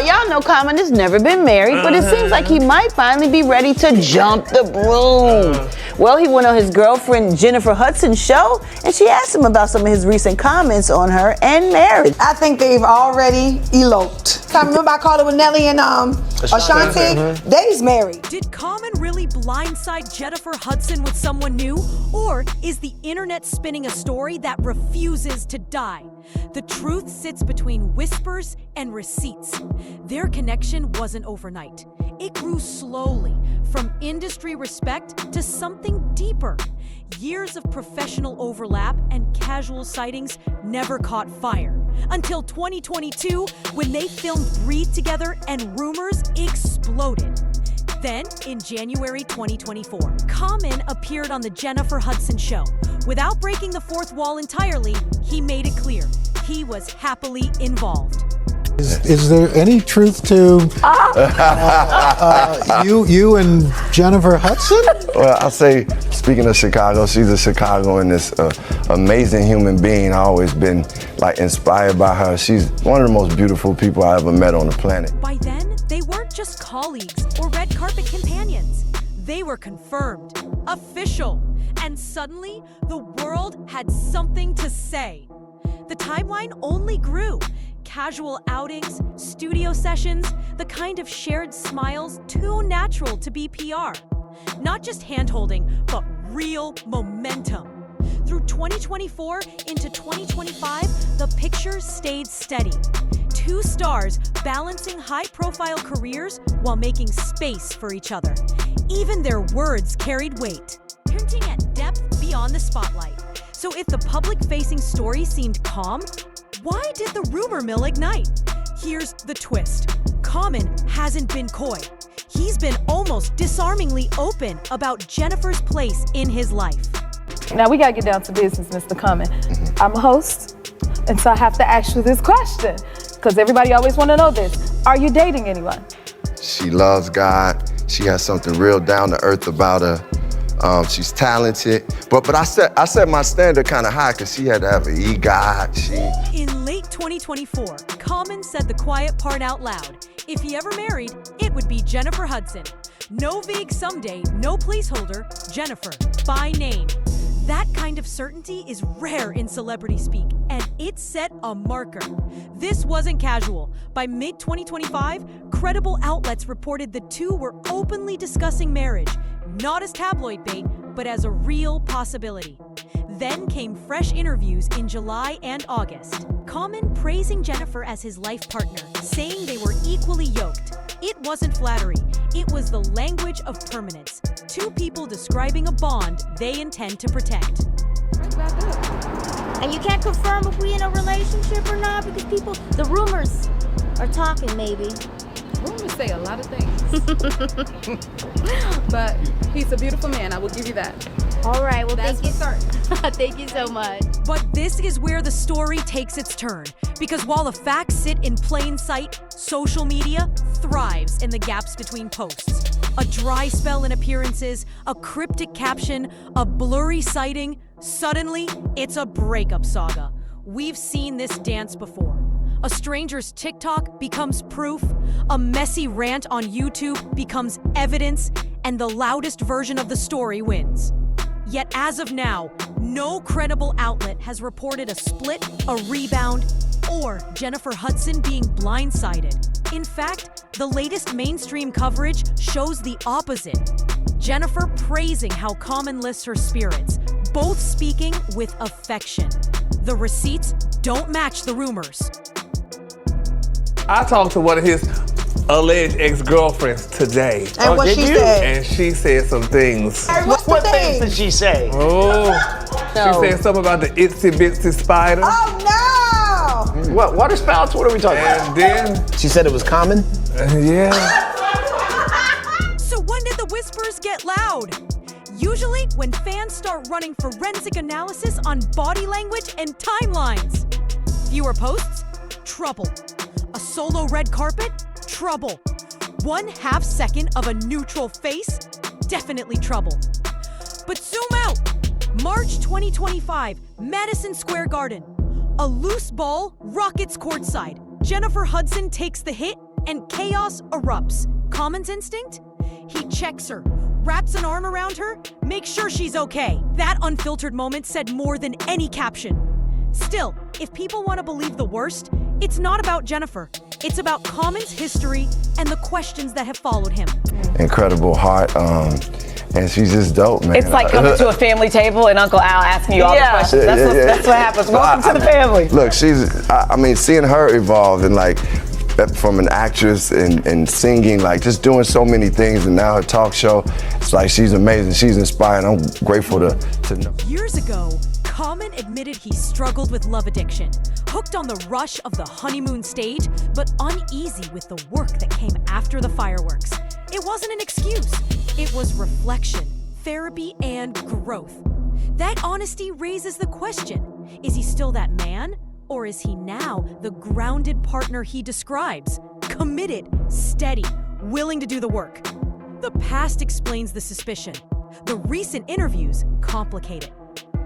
y'all know Common has never been married, but it seems like he might finally be ready to jump the broom. Well, he went on his girlfriend Jennifer Hudson's show, and she asked him about some of his recent comments on her and marriage. I think they've already eloped. I remember I called it with Nelly and Ashanti. They's married. Did Common really blindside Jennifer Hudson with someone new? Or is the internet spinning a story that refuses to die? The truth sits between whispers and receipts. Their connection wasn't overnight. It grew slowly, from industry respect to something deeper. Years of professional overlap and casual sightings never caught fire. Until 2022, when they filmed Breathe together and rumors exploded. Then, in January 2024, Common appeared on the Jennifer Hudson show. Without breaking the fourth wall entirely, he made it clear he was happily involved. Is there any truth to you and Jennifer Hudson? Well, I'll say, speaking of Chicago, she's a Chicagoan, this amazing human being. I've always been inspired by her. She's one of the most beautiful people I ever met on the planet. By then, they weren't just colleagues or red carpet companions. They were confirmed, official, and suddenly the world had something to say. The timeline only grew. Casual outings, studio sessions, the kind of shared smiles too natural to be PR. Not just hand-holding, but real momentum. Through 2024 into 2025, the picture stayed steady. Two stars balancing high-profile careers while making space for each other. Even their words carried weight, hinting at depth beyond the spotlight. So if the public-facing story seemed calm, why did the rumor mill ignite? Here's the twist. Common hasn't been coy. He's been almost disarmingly open about Jennifer's place in his life. Now we gotta get down to business, Mr. Common. I'm a host, and so I have to ask you this question, because everybody always wanna know this. Are you dating anyone? She loves God. She has something real down to earth about her. She's talented, but I set my standard kind of high because she had to have an EGOT. In late 2024, Common said the quiet part out loud. If he ever married, it would be Jennifer Hudson. No vague someday, no placeholder, Jennifer, by name. That kind of certainty is rare in celebrity speak, and it set a marker. This wasn't casual. By mid-2025, credible outlets reported the two were openly discussing marriage, not as tabloid bait, but as a real possibility. Then came fresh interviews in July and August. Common praising Jennifer as his life partner, saying they were equally yoked. It wasn't flattery. It was the language of permanence. Two people describing a bond they intend to protect. And you can't confirm if we in a relationship or not because the rumors are talking maybe. Rumors say a lot of things. But he's a beautiful man, I will give you that. All right, well, That's thank you. for certain. Thank you so much. But this is where the story takes its turn. Because while the facts sit in plain sight, social media thrives in the gaps between posts. A dry spell in appearances, a cryptic caption, a blurry sighting. Suddenly, it's a breakup saga. We've seen this dance before. A stranger's TikTok becomes proof, a messy rant on YouTube becomes evidence, and the loudest version of the story wins. Yet as of now, no credible outlet has reported a split, a rebound, or Jennifer Hudson being blindsided. In fact, the latest mainstream coverage shows the opposite. Jennifer praising how Common lifts her spirits, both speaking with affection. The receipts don't match the rumors. I talked to one of his alleged ex-girlfriends today. And what she said? And she said some things. What things did she say? Oh, she said something about the itsy bitsy spider. Oh no! What spouts? What are we talking about? And then She said it was Common? yeah. So when did the whispers get loud? Usually when fans start running forensic analysis on body language and timelines. Fewer posts? Trouble. A solo red carpet? Trouble. 1/2 second of a neutral face? Definitely trouble. But zoom out. March 2025, Madison Square Garden. A loose ball rockets courtside. Jennifer Hudson takes the hit and chaos erupts. Common's instinct? He checks her, wraps an arm around her, makes sure she's okay. That unfiltered moment said more than any caption. Still, if people want to believe the worst, it's not about Jennifer. It's about Common's history and the questions that have followed him. Incredible heart, and she's just dope, man. It's like coming to a family table and Uncle Al asking you all the questions. That's what happens. Welcome to the family. Look, seeing her evolve and like from an actress and singing, like just doing so many things, and now her talk show, it's like she's amazing. She's inspiring. I'm grateful to know. Years ago, Common admitted he struggled with love addiction, hooked on the rush of the honeymoon stage, but uneasy with the work that came after the fireworks. It wasn't an excuse. It was reflection, therapy, and growth. That honesty raises the question, is he still that man? Or is he now the grounded partner he describes? Committed, steady, willing to do the work. The past explains the suspicion. The recent interviews complicate it.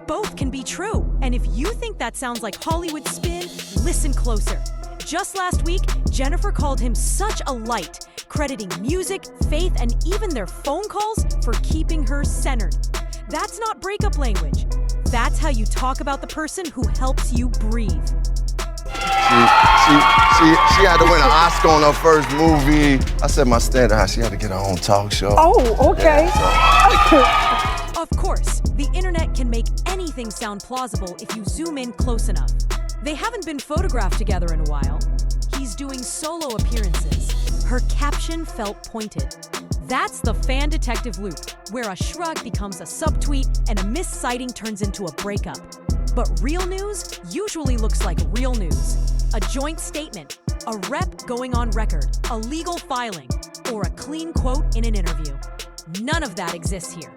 Both can be true, and if you think that sounds like Hollywood spin, listen closer. Just last week, Jennifer called him such a light, crediting music, faith, and even their phone calls for keeping her centered. That's not breakup language. That's how you talk about the person who helps you breathe. She had to win an Oscar on her first movie. I set my standard high. She had to get her own talk show. Oh, okay. Of course, the internet can make anything sound plausible if you zoom in close enough. They haven't been photographed together in a while. He's doing solo appearances. Her caption felt pointed. That's the fan detective loop, where a shrug becomes a subtweet and a missighting turns into a breakup. But real news usually looks like real news. A joint statement, a rep going on record, a legal filing, or a clean quote in an interview. None of that exists here.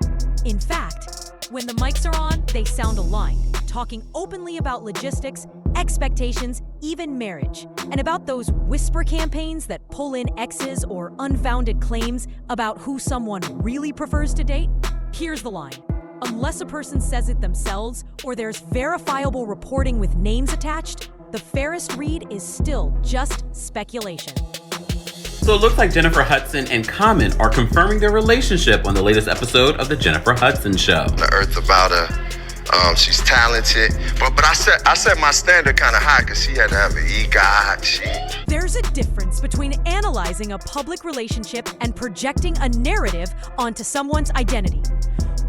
In fact, when the mics are on, they sound aligned, talking openly about logistics, expectations, even marriage, and about those whisper campaigns that pull in exes or unfounded claims about who someone really prefers to date. Here's the line. Unless a person says it themselves or there's verifiable reporting with names attached, the fairest read is still just speculation. So it looks like Jennifer Hudson and Common are confirming their relationship on the latest episode of The Jennifer Hudson Show. The earth about her. She's talented, but I set my standard kind of high because she had to have an EGOT. There's a difference between analyzing a public relationship and projecting a narrative onto someone's identity.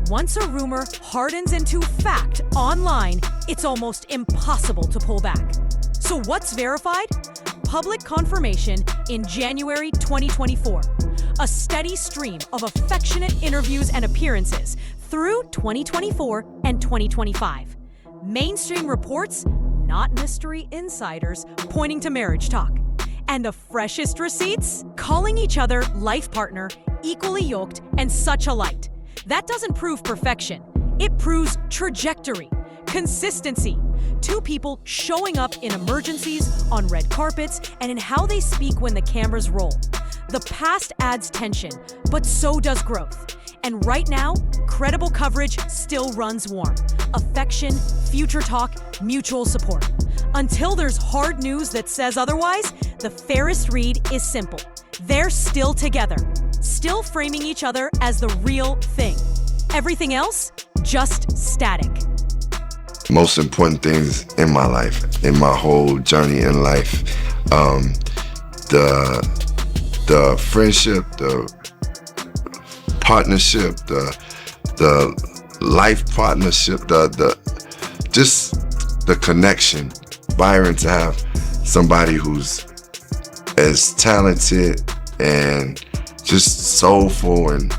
Once a rumor hardens into fact online, it's almost impossible to pull back. So what's verified? Public confirmation in January 2024. A steady stream of affectionate interviews and appearances through 2024 and 2025. Mainstream reports, not mystery insiders, pointing to marriage talk. And the freshest receipts? Calling each other life partner, equally yoked, and such a light. That doesn't prove perfection. It proves trajectory, consistency. Two people showing up in emergencies, on red carpets, and in how they speak when the cameras roll. The past adds tension, but so does growth. And right now, credible coverage still runs warm. Affection, future talk, mutual support. Until there's hard news that says otherwise, the fairest read is simple. They're still together, still framing each other as the real thing. Everything else, just static. Most important things in my life, in my whole journey in life, the friendship, the partnership, the life partnership, just the connection. Byron, to have somebody who's as talented and just soulful and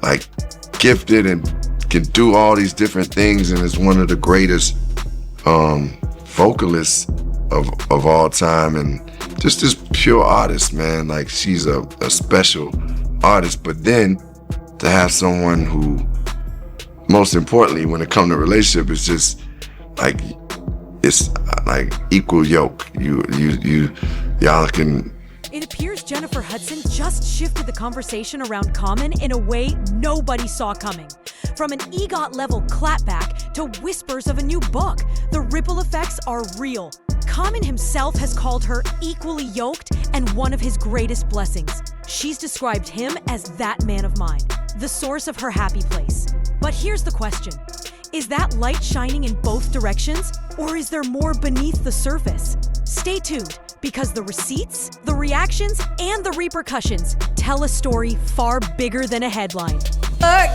like gifted and can do all these different things and is one of the greatest vocalists of all time and just this pure artist, man. Like she's a special artist, but then to have someone who, most importantly, when it comes to relationship, is just like, it's like equal yoke. Y'all can. It appears Jennifer Hudson just shifted the conversation around Common in a way nobody saw coming. From an EGOT-level clapback to whispers of a new book, the ripple effects are real. Common himself has called her equally yoked and one of his greatest blessings. She's described him as that man of mine, the source of her happy place. But here's the question. Is that light shining in both directions, or is there more beneath the surface? Stay tuned, because the receipts, the reactions, and the repercussions tell a story far bigger than a headline.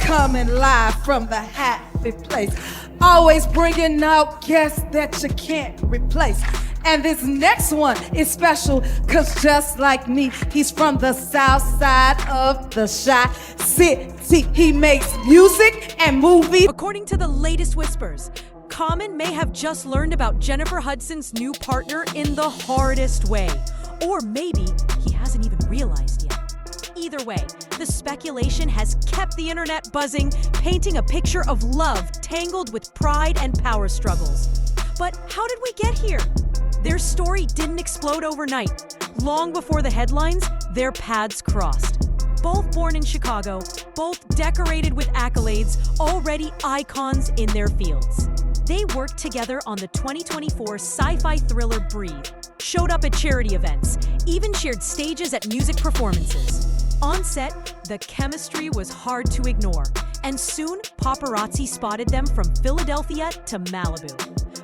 Coming live from the happy place, always bringing out guests that you can't replace. And this next one is special, cause just like me, he's from the south side of the Chi City. He makes music and movies. According to the latest whispers, Common may have just learned about Jennifer Hudson's new partner in the hardest way. Or maybe he hasn't even realized yet. Either way, the speculation has kept the internet buzzing, painting a picture of love tangled with pride and power struggles. But how did we get here? Their story didn't explode overnight. Long before the headlines, their paths crossed. Both born in Chicago, both decorated with accolades, already icons in their fields. They worked together on the 2024 sci-fi thriller Breathe, showed up at charity events, even shared stages at music performances. On set, the chemistry was hard to ignore, and soon paparazzi spotted them from Philadelphia to Malibu.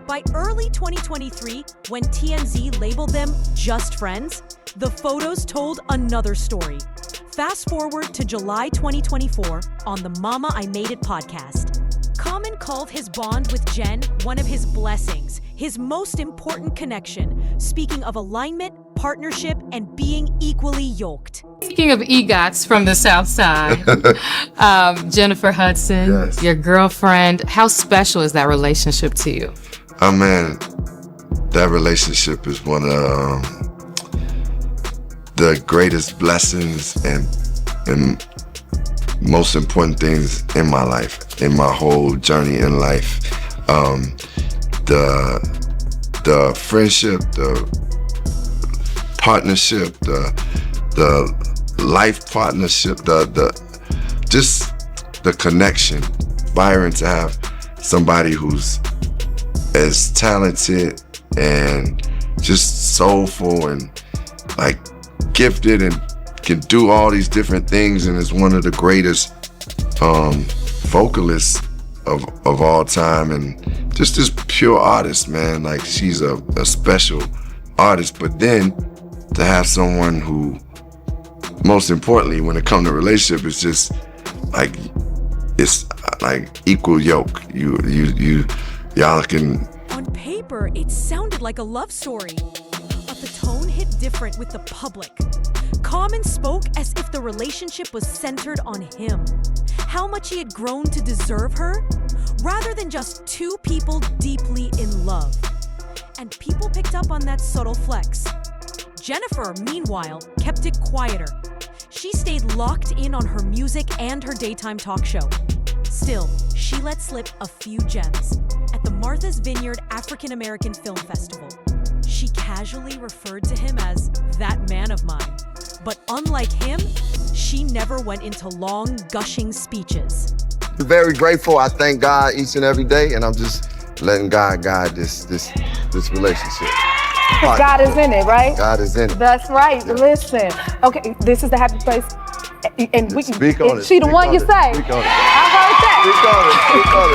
By early 2023, when TMZ labeled them just friends, the photos told another story. Fast forward to July 2024 on the Mama I Made It podcast. Common called his bond with Jen one of his blessings, his most important connection, speaking of alignment, partnership, and being equally yoked. Speaking of EGOTs from the South Side, Jennifer Hudson, Yes. your girlfriend, how special is that relationship to you? Oh man, that relationship is one of the greatest blessings and most important things in my life, in my whole journey in life. The friendship, the partnership, the life partnership, just the connection. Byron, to have somebody who's as talented and just soulful and like gifted and can do all these different things and is one of the greatest vocalists of all time and just this pure artist, man. Like she's a special artist, but then to have someone who, most importantly, when it comes to relationship, is just like it's like equal yoke. Y'all can. On paper, it sounded like a love story, but the tone hit different with the public. Common spoke as if the relationship was centered on him, how much he had grown to deserve her, rather than just two people deeply in love. And people picked up on that subtle flex. Jennifer, meanwhile, kept it quieter. She stayed locked in on her music and her daytime talk show. Still, she let slip a few gems. At the Martha's Vineyard African American Film Festival, she casually referred to him as that man of mine. But unlike him, she never went into long, gushing speeches. Very grateful. I thank God each and every day, and I'm just letting God guide this relationship. God is in it, right? God is in it. That's right. Yeah. Listen. Okay, this is the happy place. And we Speak on it. She the one you say. Speak on it. I heard that. Speak on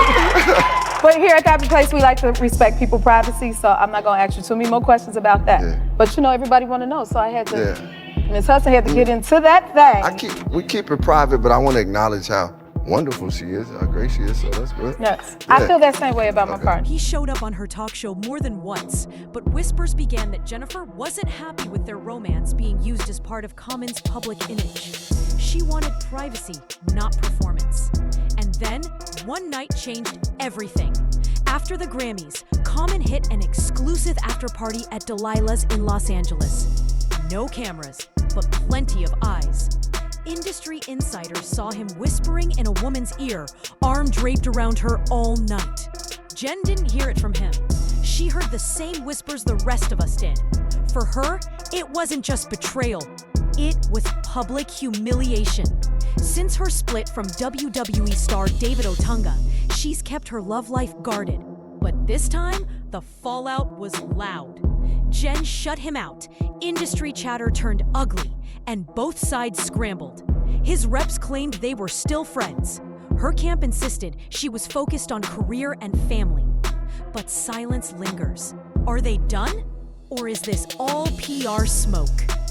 it. But here at the happy place, we like to respect people's privacy, so I'm not gonna ask you too many more questions about that. Yeah. But you know, everybody wanna know, so I had to. Yeah. Ms. Hudson had to get into that thing. We keep it private, but I want to acknowledge how wonderful she is, how great she is, so that's good. Yes. I feel that same way about my partner. He showed up on her talk show more than once, but whispers began that Jennifer wasn't happy with their romance being used as part of Common's public image. She wanted privacy, not performance. And then, one night changed everything. After the Grammys, Common hit an exclusive after-party at Delilah's in Los Angeles. No cameras, but plenty of eyes. Industry insiders saw him whispering in a woman's ear, arm draped around her all night. Jen didn't hear it from him. She heard the same whispers the rest of us did. For her, it wasn't just betrayal. It was public humiliation. Since her split from WWE star David Otunga, she's kept her love life guarded. But this time, the fallout was loud. Jen shut him out. Industry chatter turned ugly, and both sides scrambled. His reps claimed they were still friends. Her camp insisted she was focused on career and family. But silence lingers. Are they done? Or is this all PR smoke?